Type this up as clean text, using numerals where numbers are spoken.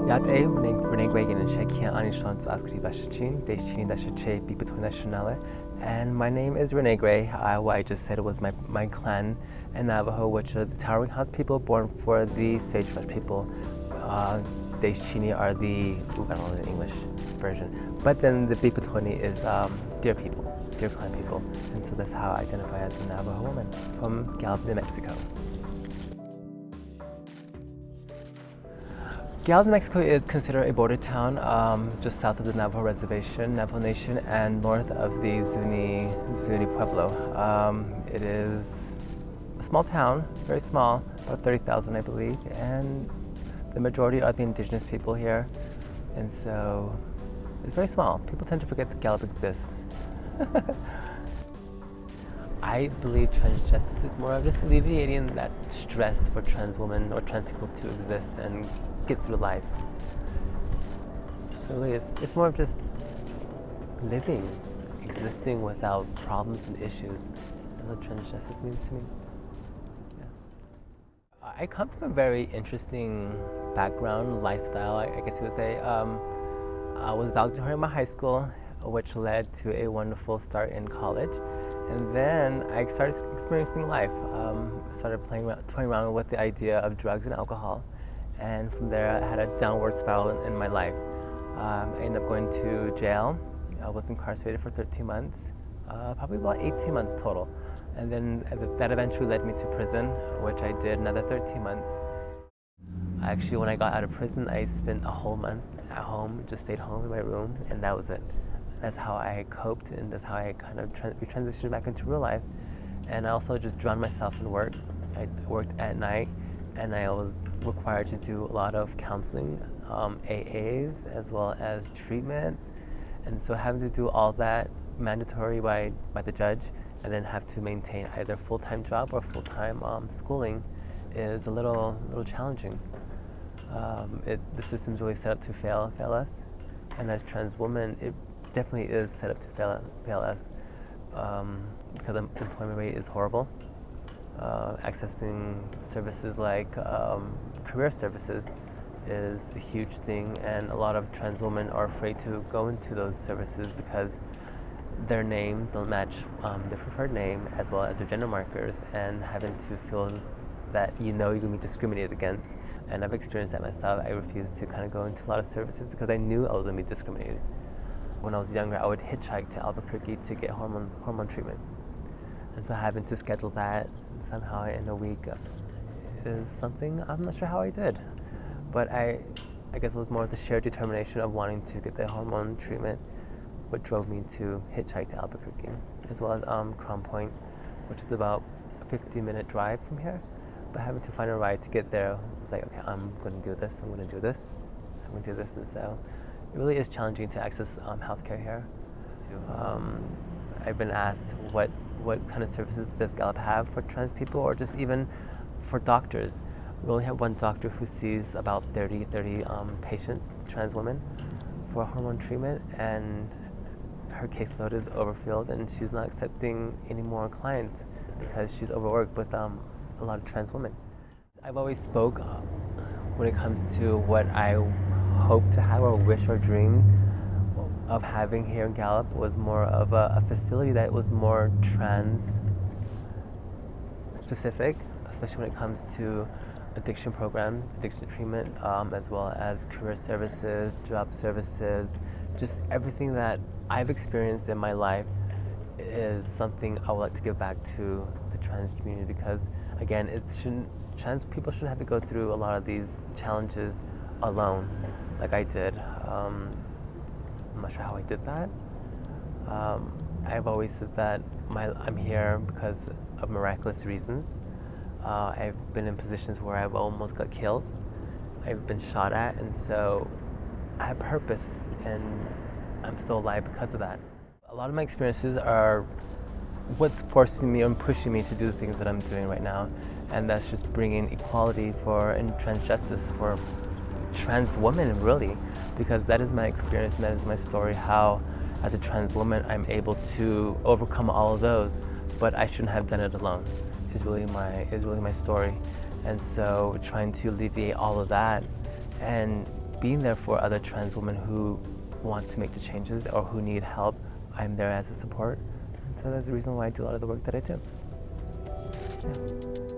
Yat A, Renae Gray and Shekian Anishans Askri Bashichin, Deshin Dashiche, Bipetun Nationale. And my name is Renae Gray. What I just said was my clan in Navajo, which are the Towering House people born for the Sagebrush people. Deschini are the, I don't know the English version. But then the Bipetuni is Deer people, Deer clan people. And so that's how I identify as a Navajo woman from Gallup, New Mexico. Gallup, New Mexico is considered a border town just south of the Navajo Reservation, Navajo Nation, and north of the Zuni Pueblo. It is a small town, very small, about 30,000 I believe, and the majority are the indigenous people here, and so it's very small. People tend to forget that Gallup exists. I believe trans justice is more of just alleviating that stress for trans women or trans people to exist and get through life. So really it's more of just living, existing without problems and issues. That's what trans justice means to me. Yeah. I come from a very interesting background, lifestyle, I guess you would say. I was valedictorian in my high school, which led to a wonderful start in college. And then I started experiencing life. I started toying around with the idea of drugs and alcohol. And from there, I had a downward spiral in my life. I ended up going to jail. I was incarcerated for 13 months, probably about 18 months total. And then that eventually led me to prison, which I did another 13 months. Actually, when I got out of prison, I spent a whole month at home, just stayed home in my room, and that was it. That's how I coped, and that's how I kind of transitioned back into real life. And I also just drowned myself in work. I worked at night, and I was required to do a lot of counseling, AAs, as well as treatments. And so having to do all that mandatory by the judge, and then have to maintain either full-time job or full-time schooling is a little challenging. The system's really set up to fail us, and as trans women, it definitely is set up to fail us because the employment rate is horrible. Accessing services like career services is a huge thing, and a lot of trans women are afraid to go into those services because their name don't match their preferred name as well as their gender markers, and having to feel that you're going to be discriminated against. And I've experienced that myself. I refused to kind of go into a lot of services because I knew I was going to be discriminated. When I was younger, I would hitchhike to Albuquerque to get hormone treatment. And so having to schedule that somehow in a week is something I'm not sure how I did. But I guess it was more of the sheer determination of wanting to get the hormone treatment what drove me to hitchhike to Albuquerque, as well as Crown Point, which is about a 15-minute drive from here. But having to find a ride to get there was like, okay, I'm going to do this, I'm going to do this, I'm going to do this. And so it really is challenging to access healthcare here. I've been asked what kind of services does Gallup have for trans people, or just even for doctors. We only have one doctor who sees about 30 patients, trans women, for hormone treatment, and her caseload is overfilled, and she's not accepting any more clients because she's overworked with a lot of trans women. I've always spoke when it comes to what I hope to have or wish or dream of having here in Gallup was more of a facility that was more trans specific, especially when it comes to addiction programs, addiction treatment, as well as career services, job services, just everything that I've experienced in my life is something I would like to give back to the trans community, because again, trans people shouldn't have to go through a lot of these challenges alone like I did. I'm not sure how I did that. I've always said that I'm here because of miraculous reasons. I've been in positions where I've almost got killed. I've been shot at, and so I have purpose, and I'm still alive because of that. A lot of my experiences are what's forcing me and pushing me to do the things that I'm doing right now, and that's just bringing equality and trans justice for trans women, really, because that is my experience and that is my story, how as a trans woman I'm able to overcome all of those, but I shouldn't have done it alone, is really my story. And so trying to alleviate all of that and being there for other trans women who want to make the changes or who need help. I'm there as a support. And so that's the reason why I do a lot of the work that I do. Yeah.